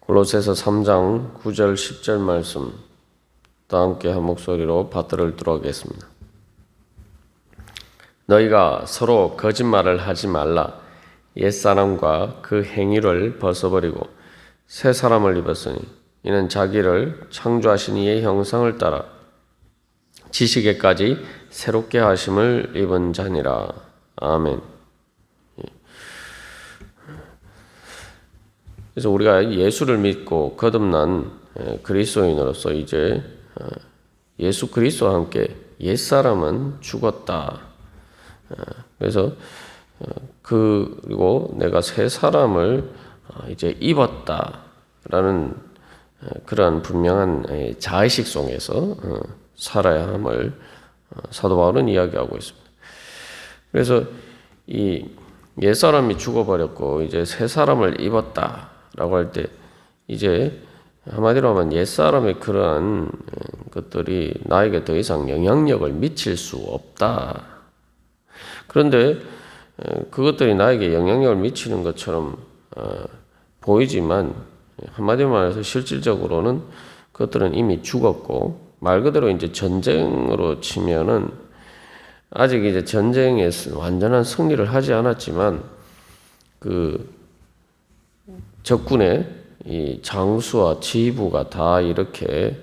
골로새서 3장 9절 10절 말씀 다 함께 한 목소리로 받들어 하겠습니다. 너희가 서로 거짓말을 하지 말라. 옛사람과 그 행위를 벗어버리고 새 사람을 입었으니 이는 자기를 창조하신 이의 형상을 따라 지식에까지 새롭게 하심을 입은 자니라. 아멘. 그래서 우리가 예수를 믿고 거듭난 그리스도인으로서 이제 예수 그리스도와 함께 옛사람은 죽었다. 그래서 그리고 내가 새 사람을 이제 입었다라는 그러한 분명한 자의식 속에서 살아야 함을 사도 바울은 이야기하고 있습니다. 그래서 이 옛사람이 죽어버렸고 이제 새 사람을 입었다라고 할 때 이제 한마디로 하면 옛사람의 그러한 것들이 나에게 더 이상 영향력을 미칠 수 없다. 그런데 그것들이 나에게 영향력을 미치는 것처럼 보이지만 한마디로 말해서 실질적으로는 그것들은 이미 죽었고 말 그대로 이제 전쟁으로 치면은 아직 이제 전쟁에서 완전한 승리를 하지 않았지만 그 적군의 이 장수와 지휘부가 다 이렇게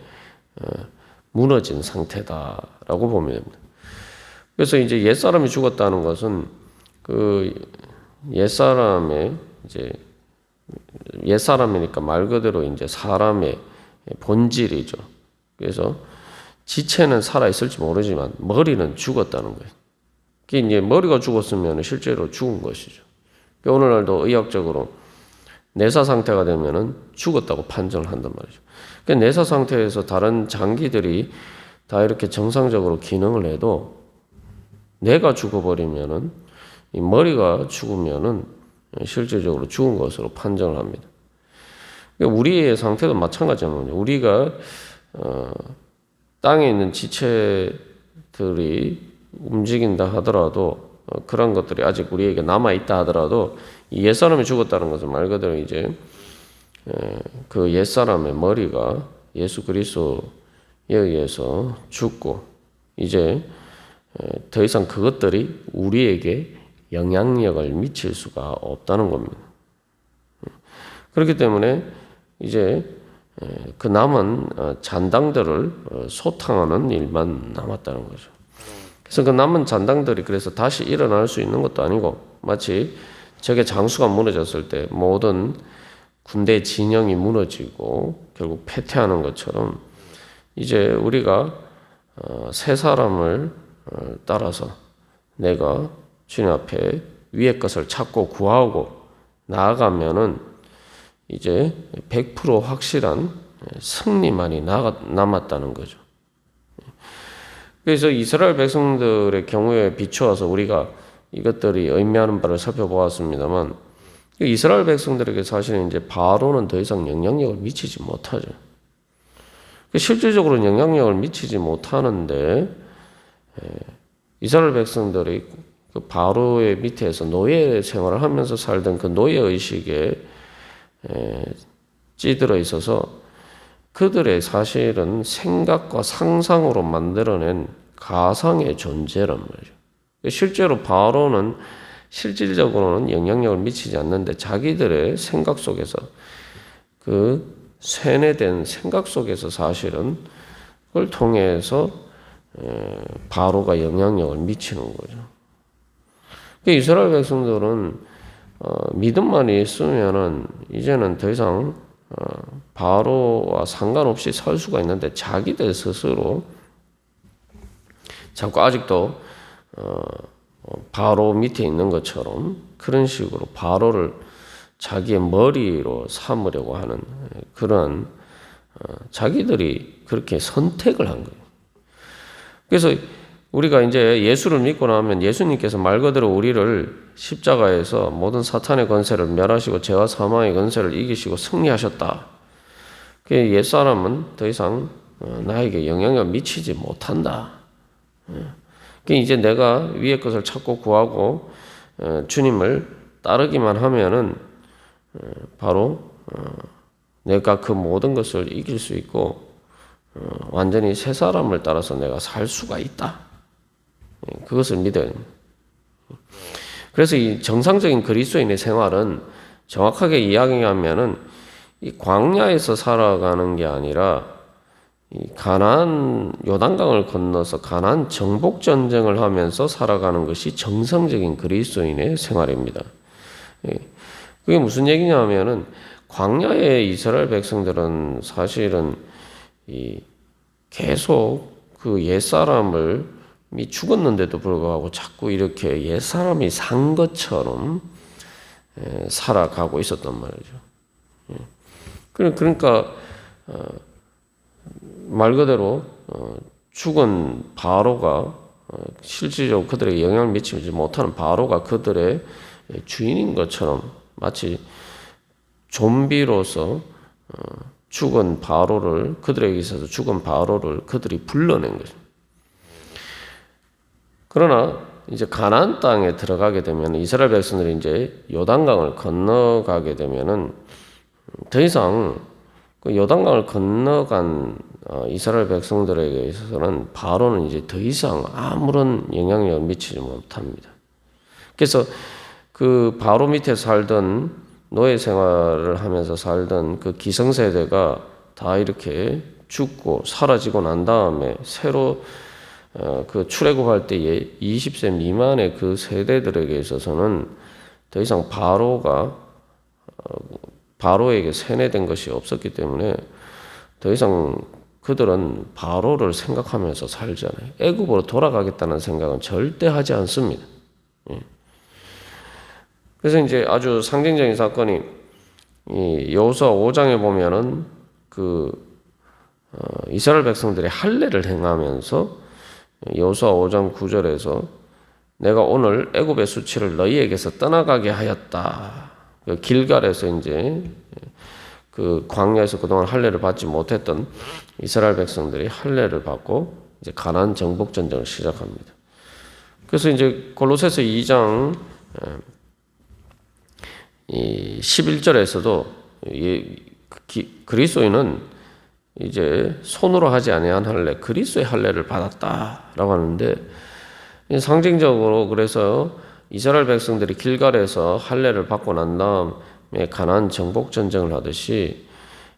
무너진 상태다라고 보면 됩니다. 그래서 이제 옛사람이 죽었다는 것은 그 옛사람의 이제 옛사람이니까 말 그대로 이제 사람의 본질이죠. 그래서 지체는 살아있을지 모르지만 머리는 죽었다는 거예요. 그게 이제 머리가 죽었으면 실제로 죽은 것이죠. 오늘날도 의학적으로 내사 상태가 되면은 죽었다고 판정을 한단 말이죠. 그러니까 내사 상태에서 다른 장기들이 다 이렇게 정상적으로 기능을 해도 뇌가 죽어버리면은 이 머리가 죽으면은 실질적으로 죽은 것으로 판정을 합니다. 그러니까 우리의 상태도 마찬가지입니다. 우리가 땅에 있는 지체들이 움직인다 하더라도 그런 것들이 아직 우리에게 남아있다 하더라도 이 옛사람이 죽었다는 것은 말 그대로 이제 그 옛사람의 머리가 예수 그리스도에 의해서 죽고 이제 더 이상 그것들이 우리에게 영향력을 미칠 수가 없다는 겁니다. 그렇기 때문에 이제 그 남은 잔당들을 소탕하는 일만 남았다는 거죠. 그래서 그 남은 잔당들이 그래서 다시 일어날 수 있는 것도 아니고 마치 적의 장수가 무너졌을 때 모든 군대 진영이 무너지고 결국 패퇴하는 것처럼 이제 우리가 새 사람을 따라서 내가 주님 앞에 위의 것을 찾고 구하고 나아가면은 이제 100% 확실한 승리만이 남았다는 거죠. 그래서 이스라엘 백성들의 경우에 비추어서 우리가 이것들이 의미하는 바를 살펴보았습니다만 이스라엘 백성들에게 사실은 이제 바로는 더 이상 영향력을 미치지 못하죠. 실질적으로 영향력을 미치지 못하는데 이스라엘 백성들이 그 바로의 밑에서 노예 생활을 하면서 살던 그 노예 의식에 찌들어 있어서 그들의 사실은 생각과 상상으로 만들어낸 가상의 존재란 말이죠. 실제로 바로는 실질적으로는 영향력을 미치지 않는데 자기들의 생각 속에서 그 세뇌된 생각 속에서 사실은 그걸 통해서 바로가 영향력을 미치는 거죠. 이스라엘 백성들은 믿음만 있으면은 이제는 더 이상 바로와 상관없이 살 수가 있는데 자기들 스스로 자꾸 아직도 바로 밑에 있는 것처럼 그런 식으로 바로를 자기의 머리로 삼으려고 하는 그런 자기들이 그렇게 선택을 한 거예요. 그래서 우리가 이제 예수를 믿고 나면 예수님께서 말 그대로 우리를 십자가에서 모든 사탄의 권세를 멸하시고 죄와 사망의 권세를 이기시고 승리하셨다. 옛사람은 더 이상 나에게 영향을 미치지 못한다. 이제 내가 위의 것을 찾고 구하고 주님을 따르기만 하면은 바로 내가 그 모든 것을 이길 수 있고 완전히 새 사람을 따라서 내가 살 수가 있다. 그것을 믿어요. 그래서 이 정상적인 그리스도인의 생활은 정확하게 이야기하면은 이 광야에서 살아가는 게 아니라 이 가나안 요단강을 건너서 가나안 정복 전쟁을 하면서 살아가는 것이 정상적인 그리스도인의 생활입니다. 그게 무슨 얘기냐면은 광야의 이스라엘 백성들은 사실은 이 계속 그 옛사람을 죽었는데도 불구하고 자꾸 이렇게 옛사람이 산 것처럼 살아가고 있었단 말이죠. 그러니까 말 그대로 죽은 바로가 실질적으로 그들에게 영향을 미치지 못하는 바로가 그들의 주인인 것처럼 마치 좀비로서 죽은 바로를 그들에게 있어서 죽은 바로를 그들이 불러낸 거죠. 그러나 이제 가나안 땅에 들어가게 되면 이스라엘 백성들이 이제 요단강을 건너가게 되면은 더 이상 그 요단강을 건너간 이스라엘 백성들에게 있어서는 바로는 이제 더 이상 아무런 영향력을 미치지 못합니다. 그래서 그 바로 밑에 살던 노예 생활을 하면서 살던 그 기성세대가 다 이렇게 죽고 사라지고 난 다음에 새로 그 출애굽할 때에 20세 미만의 그 세대들에게 있어서는 더 이상 바로에게 세뇌된 것이 없었기 때문에 더 이상 그들은 바로를 생각하면서 살잖아요. 애굽으로 돌아가겠다는 생각은 절대 하지 않습니다. 그래서 이제 아주 상징적인 사건이 이 여호수아 5장에 보면은 이스라엘 백성들이 할례를 행하면서 여호수아 5장 9절에서 내가 오늘 애굽의 수치를 너희에게서 떠나가게 하였다. 그 길갈에서 이제 그 광야에서 그동안 할례를 받지 못했던 이스라엘 백성들이 할례를 받고 이제 가나안 정복 전쟁을 시작합니다. 그래서 이제 골로새서 2장 11절에서도 그리스도인은 이제 손으로 하지 아니한 할례, 그리스도의 할례를 받았다라고 하는데 상징적으로 그래서 이스라엘 백성들이 길갈에서 할례를 받고 난 다음에 가나안 정복 전쟁을 하듯이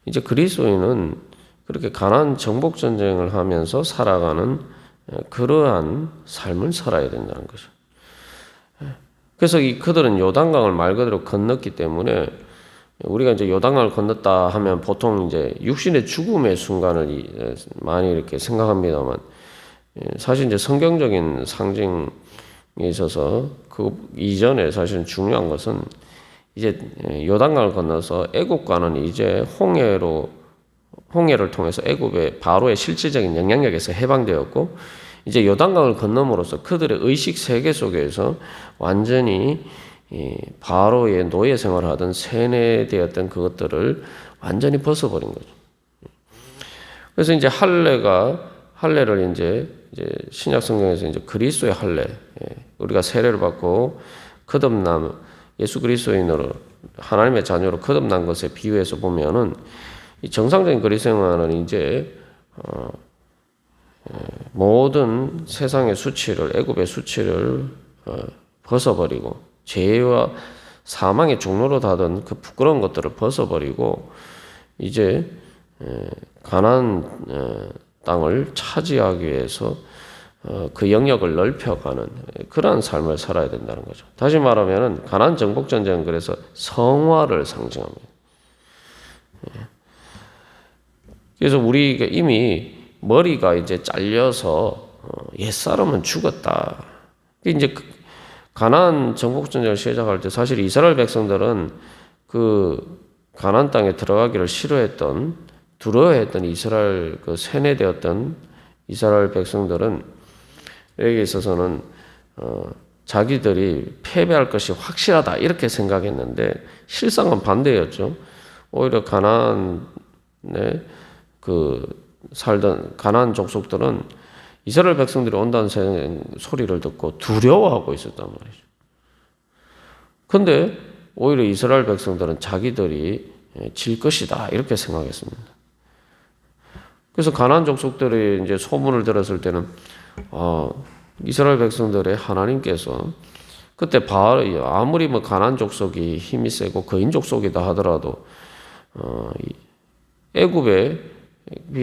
이제 그리스도인은 그렇게 가나안 정복 전쟁을 하면서 살아가는 그러한 삶을 살아야 된다는 거죠. 그래서 그들은 요단강을 말 그대로 건넜기 때문에 우리가 이제 요단강을 건넜다 하면 보통 이제 육신의 죽음의 순간을 많이 이렇게 생각합니다만 사실 이제 성경적인 상징에 있어서 그 이전에 사실은 중요한 것은 이제 요단강을 건너서 애굽과는 이제 홍해를 통해서 애굽의 바로의 실질적인 영향력에서 해방되었고 이제 요단강을 건너므로써 그들의 의식 세계 속에서 완전히 바로의 노예 생활을 하던 세뇌되었던 그것들을 완전히 벗어버린 거죠. 그래서 이제 할례를 이제 신약 성경에서 이제 그리스도의 할례, 우리가 세례를 받고 거듭남, 예수 그리스도인으로 하나님의 자녀로 거듭난 것에 비유해서 보면은 이 정상적인 그리스도 생활은 이제 모든 세상의 수치를 애굽의 수치를 벗어버리고 죄와 사망의 종로로 닫은 그 부끄러운 것들을 벗어버리고 이제 가나안 땅을 차지하기 위해서 그 영역을 넓혀가는 그러한 삶을 살아야 된다는 거죠. 다시 말하면 가나안 정복 전쟁은 그래서 성화를 상징합니다. 그래서 우리가 이미 머리가 이제 잘려서 옛사람은 죽었다. 이제 가나안 정복 전쟁을 시작할 때 사실 이스라엘 백성들은 그 가나안 땅에 들어가기를 두려워했던 이스라엘 그 세뇌되었던 이스라엘 백성들은 에게 있어서는 자기들이 패배할 것이 확실하다 이렇게 생각했는데 실상은 반대였죠. 오히려 가나안에 살던 가나안 족속들은 이스라엘 백성들이 온다는 소리를 듣고 두려워하고 있었단 말이죠. 그런데 오히려 이스라엘 백성들은 자기들이 질 것이다 이렇게 생각했습니다. 그래서 가나안 족속들이 이제 소문을 들었을 때는 이스라엘 백성들의 하나님께서 그때 아무리 뭐 가나안 족속이 힘이 세고 거인 족속이다 하더라도 애굽의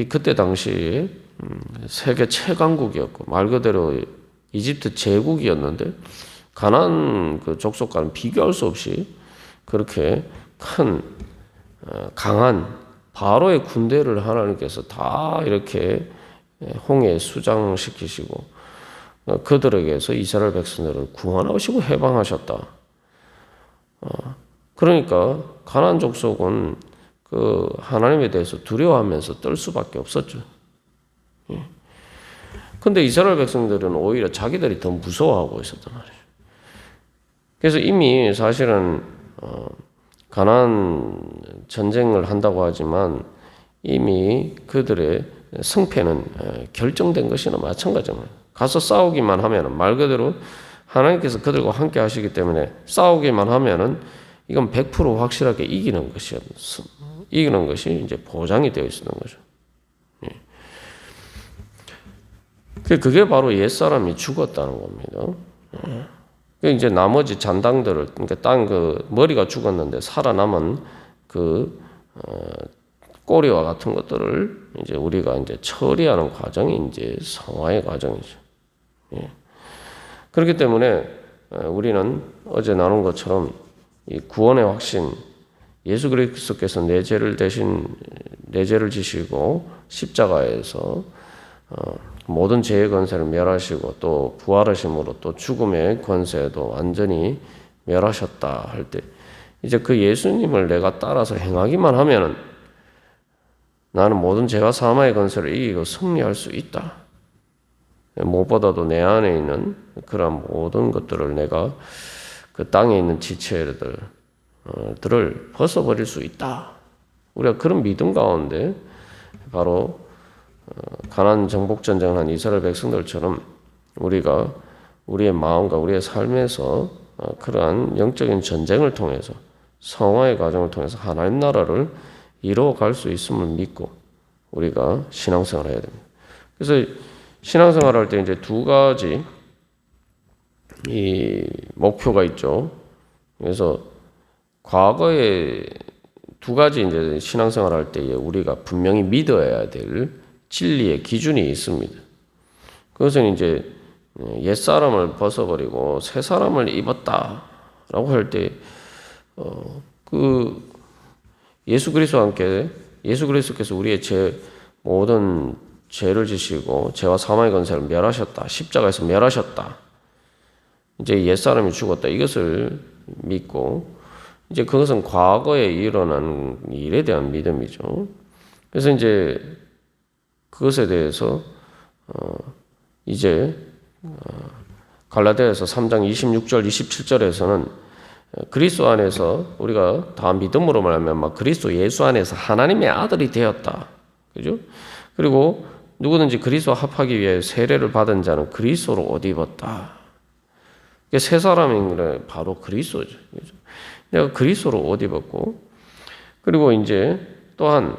그때 당시에 세계 최강국이었고 말 그대로 이집트 제국이었는데 가나안 그 족속과는 비교할 수 없이 그렇게 큰 강한 바로의 군대를 하나님께서 다 이렇게 홍해에 수장시키시고 그들에게서 이스라엘 백성들을 구원하시고 해방하셨다. 그러니까 가나안 족속은 그 하나님에 대해서 두려워하면서 떨 수밖에 없었죠. 근데 이스라엘 백성들은 오히려 자기들이 더 무서워하고 있었단 말이에요. 그래서 이미 사실은 가나안 전쟁을 한다고 하지만 이미 그들의 승패는 결정된 것이나 마찬가지입니다. 가서 싸우기만 하면은 말 그대로 하나님께서 그들과 함께 하시기 때문에 싸우기만 하면은 이건 100% 확실하게 이기는 것이 이제 보장이 되어 있었던 거죠. 그게 바로 옛사람이 죽었다는 겁니다. 이제 나머지 잔당들을, 그러니까 머리가 죽었는데 살아남은 꼬리와 같은 것들을 이제 우리가 이제 처리하는 과정이 이제 성화의 과정이죠. 그렇기 때문에 우리는 어제 나눈 것처럼 이 구원의 확신, 예수 그리스도께서 내 죄를 지시고 십자가에서 모든 죄의 권세를 멸하시고 또 부활하심으로 또 죽음의 권세도 완전히 멸하셨다 할 때 이제 그 예수님을 내가 따라서 행하기만 하면은 나는 모든 죄와 사망의 권세를 이기고 승리할 수 있다. 무엇보다도 내 안에 있는 그런 모든 것들을 내가 그 땅에 있는 지체들을 벗어버릴 수 있다. 우리가 그런 믿음 가운데 바로 가나안 정복 전쟁을 한 이스라엘 백성들처럼 우리가 우리의 마음과 우리의 삶에서 그러한 영적인 전쟁을 통해서 성화의 과정을 통해서 하나님 나라를 이루어갈 수 있음을 믿고 우리가 신앙생활을 해야 됩니다. 그래서 신앙생활을 할 때 이제 두 가지 이 목표가 있죠. 그래서 과거에 두 가지 이제 신앙생활을 할 때 우리가 분명히 믿어야 될 진리의 기준이 있습니다. 그것은 이제 옛사람을 벗어버리고 새 사람을 입었다라고 할 때 예수 그리스도와 함께 예수 그리스도께서 우리의 모든 죄를 지시고 죄와 사망의 권세를 멸하셨다. 십자가에서 멸하셨다. 이제 옛사람이 죽었다. 이것을 믿고 이제 그것은 과거에 일어난 일에 대한 믿음이죠. 그래서 이제 그것에 대해서 이제 갈라디아서 3장 26절 27절에서는 그리스도 안에서 우리가 다 믿음으로 말하면 그리스도 예수 안에서 하나님의 아들이 되었다. 그죠? 그리고 누구든지 그리스도와 합하기 위해 세례를 받은 자는 그리스도로 옷 입었다. 새 사람인 바로 그리스도죠. 그죠? 내가 그리스도로 옷 입었고, 그리고 이제 또한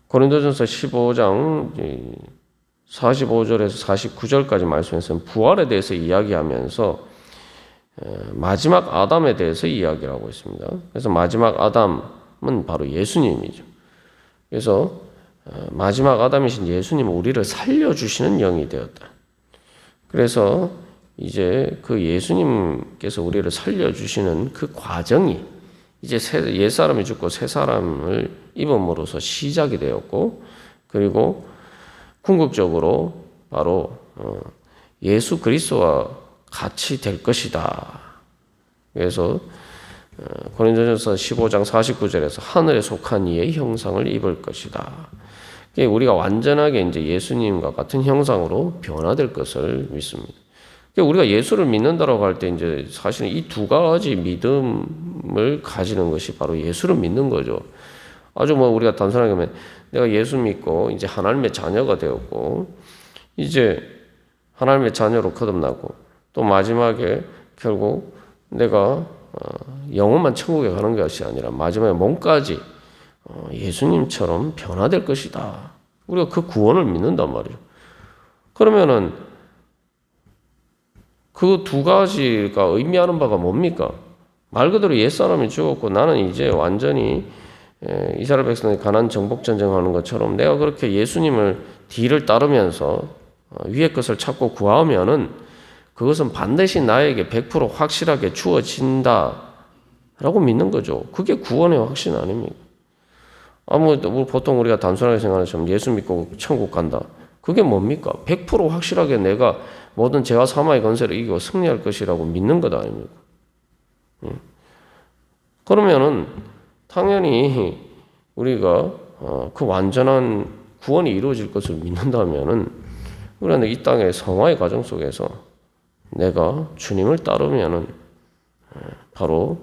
고린도전서 15장 45절에서 49절까지 말씀에서는 부활에 대해서 이야기하면서 마지막 아담에 대해서 이야기를 하고 있습니다. 그래서 마지막 아담은 바로 예수님이죠. 그래서 마지막 아담이신 예수님은 우리를 살려주시는 영이 되었다. 그래서 이제 그 예수님께서 우리를 살려주시는 그 과정이 이제 옛사람이 죽고 새 사람을 입음으로써 시작이 되었고, 그리고 궁극적으로 바로 예수 그리스도와 같이 될 것이다. 그래서 고린도전서 15장 49절에서 하늘에 속한 이의 형상을 입을 것이다. 우리가 완전하게 이제 예수님과 같은 형상으로 변화될 것을 믿습니다. 우리가 예수를 믿는다라고 할 때 이제 사실은 이 두 가지 믿음을 가지는 것이 바로 예수를 믿는 거죠. 아주 우리가 단순하게 하면 내가 예수 믿고 이제 하나님의 자녀가 되었고 이제 하나님의 자녀로 거듭나고 또 마지막에 결국 내가 영혼만 천국에 가는 것이 아니라 마지막에 몸까지 예수님처럼 변화될 것이다. 우리가 그 구원을 믿는단 말이죠. 그러면은 그 두 가지가 의미하는 바가 뭡니까? 말 그대로 옛사람이 죽었고 나는 이제 완전히 이스라엘 백성이 가나안 정복 전쟁하는 것처럼 내가 그렇게 예수님을 뒤를 따르면서 위의 것을 찾고 구하면은 그것은 반드시 나에게 100% 확실하게 주어진다라고 믿는 거죠. 그게 구원의 확신 아닙니까? 보통 우리가 단순하게 생각하는 것처럼 예수 믿고 천국 간다. 그게 뭡니까? 100% 확실하게 내가 모든 죄와 사망의 권세를 이기고 승리할 것이라고 믿는 것 아닙니까? 그러면은 당연히 우리가 그 완전한 구원이 이루어질 것을 믿는다면은 우리는 이 땅의 성화의 과정 속에서 내가 주님을 따르면은 바로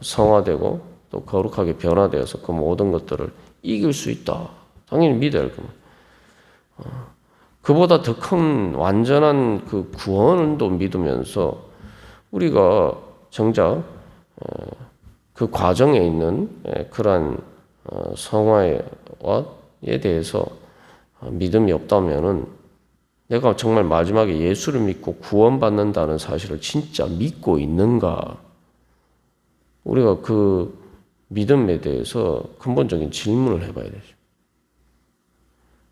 성화되고 또 거룩하게 변화되어서 그 모든 것들을 이길 수 있다. 당연히 믿어야 할 겁니다. 그보다 더 큰 완전한 그 구원도 믿으면서 우리가 정작 그 과정에 있는 그러한 성화에 대해서 믿음이 없다면은 내가 정말 마지막에 예수를 믿고 구원받는다는 사실을 진짜 믿고 있는가? 우리가 그 믿음에 대해서 근본적인 질문을 해봐야 되죠.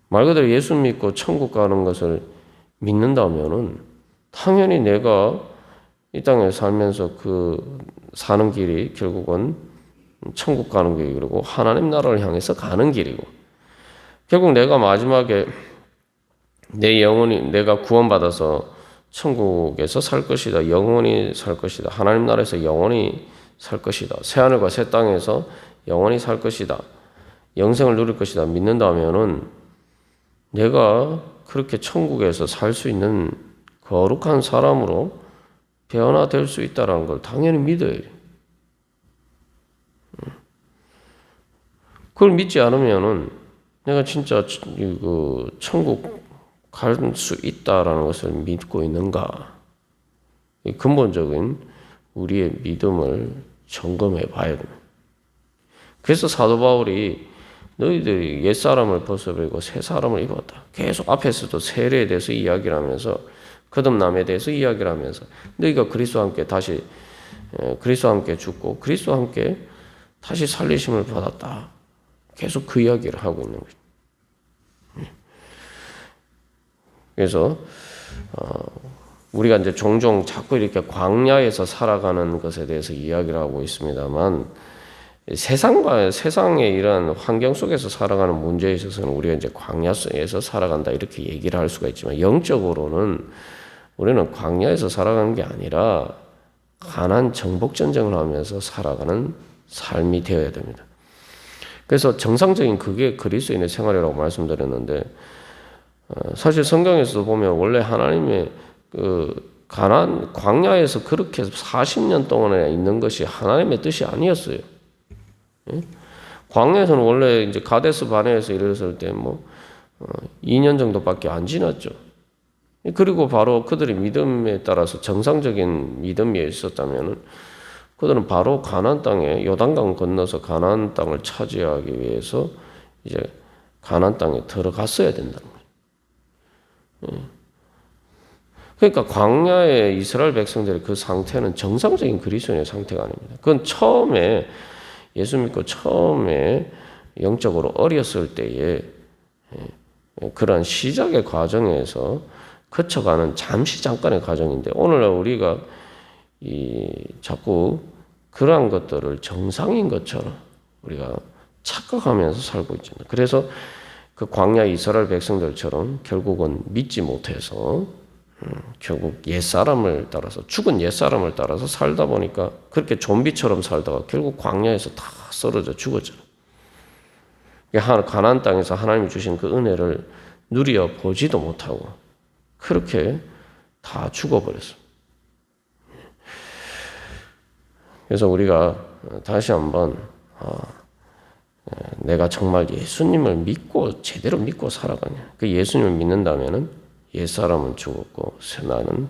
말 그대로 예수 믿고 천국 가는 것을 믿는다면은 당연히 내가 이 땅에 살면서 그 사는 길이 결국은 천국 가는 길이고 하나님 나라를 향해서 가는 길이고 결국 내가 마지막에 내 영혼이 내가 구원받아서 천국에서 살 것이다. 영원히 살 것이다. 하나님 나라에서 영원히 살 것이다. 새하늘과 새 땅에서 영원히 살 것이다. 영생을 누릴 것이다. 믿는다면은 내가 그렇게 천국에서 살 수 있는 거룩한 사람으로 변화될 수 있다는 걸 당연히 믿어야 돼요. 그걸 믿지 않으면은 내가 진짜 그 천국 갈 수 있다라는 것을 믿고 있는가? 근본적인 우리의 믿음을 점검해 봐야 됩니다. 그래서 사도 바울이 너희들이 옛사람을 벗어버리고 새사람을 입었다. 계속 앞에서도 세례에 대해서 이야기를 하면서 거듭남에 대해서 이야기를 하면서 너희가 그리스도와 함께 다시 그리스도와 함께 죽고 그리스도와 함께 다시 살리심을 받았다. 계속 그 이야기를 하고 있는 거죠. 그래서 우리가 이제 종종 자꾸 이렇게 광야에서 살아가는 것에 대해서 이야기를 하고 있습니다만 세상의 이런 환경 속에서 살아가는 문제에 있어서는 우리가 이제 광야에서 살아간다 이렇게 얘기를 할 수가 있지만 영적으로는 우리는 광야에서 살아가는 게 아니라 가나안 정복 전쟁을 하면서 살아가는 삶이 되어야 됩니다. 그래서 정상적인 그게 그리스도인의 생활이라고 말씀드렸는데 사실 성경에서도 보면 원래 하나님의 그 가나안 광야에서 그렇게 40년 동안에 있는 것이 하나님의 뜻이 아니었어요. 광야에서는 원래 이제 가데스 바네에서 이르렀을 때 2년 정도밖에 안 지났죠. 그리고 바로 그들의 믿음에 따라서 정상적인 믿음이 있었다면은 그들은 바로 가나안 땅에 요단강 건너서 가나안 땅을 차지하기 위해서 이제 가나안 땅에 들어갔어야 된다는 거예요. 그러니까 광야의 이스라엘 백성들의 그 상태는 정상적인 그리스도인의 상태가 아닙니다. 그건 처음에 예수 믿고 처음에 영적으로 어렸을 때에 그러한 시작의 과정에서 거쳐가는 잠깐의 과정인데 오늘날 우리가 자꾸 그러한 것들을 정상인 것처럼 우리가 착각하면서 살고 있잖아요. 그래서 그 광야 이스라엘 백성들처럼 결국은 믿지 못해서 결국 옛사람을 따라서 죽은 옛사람을 따라서 살다 보니까 그렇게 좀비처럼 살다가 결국 광야에서 다 쓰러져 죽었잖아요. 가나안 땅에서 하나님이 주신 그 은혜를 누려 보지도 못하고 그렇게 다 죽어버렸어요. 그래서 우리가 다시 한번 내가 정말 예수님을 믿고 제대로 믿고 살아가냐. 그 예수님을 믿는다면은 옛사람은 죽었고 나는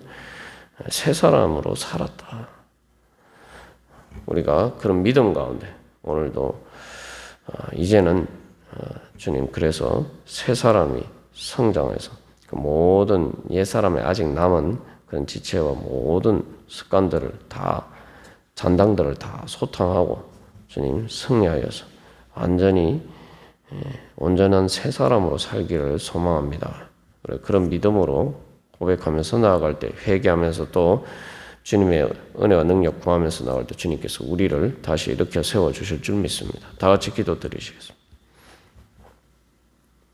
새 사람으로 살았다. 우리가 그런 믿음 가운데 오늘도 이제는 주님 그래서 새 사람이 성장해서 그 모든 옛 사람의 아직 남은 그런 지체와 모든 습관들을 다 잔당들을 다 소탕하고 주님 승리하여서 완전히 온전한 새 사람으로 살기를 소망합니다. 그런 믿음으로 고백하면서 나아갈 때 회개하면서 또 주님의 은혜와 능력 구하면서 나갈 때 주님께서 우리를 다시 일으켜 세워주실 줄 믿습니다. 다 같이 기도 드리시겠습니다.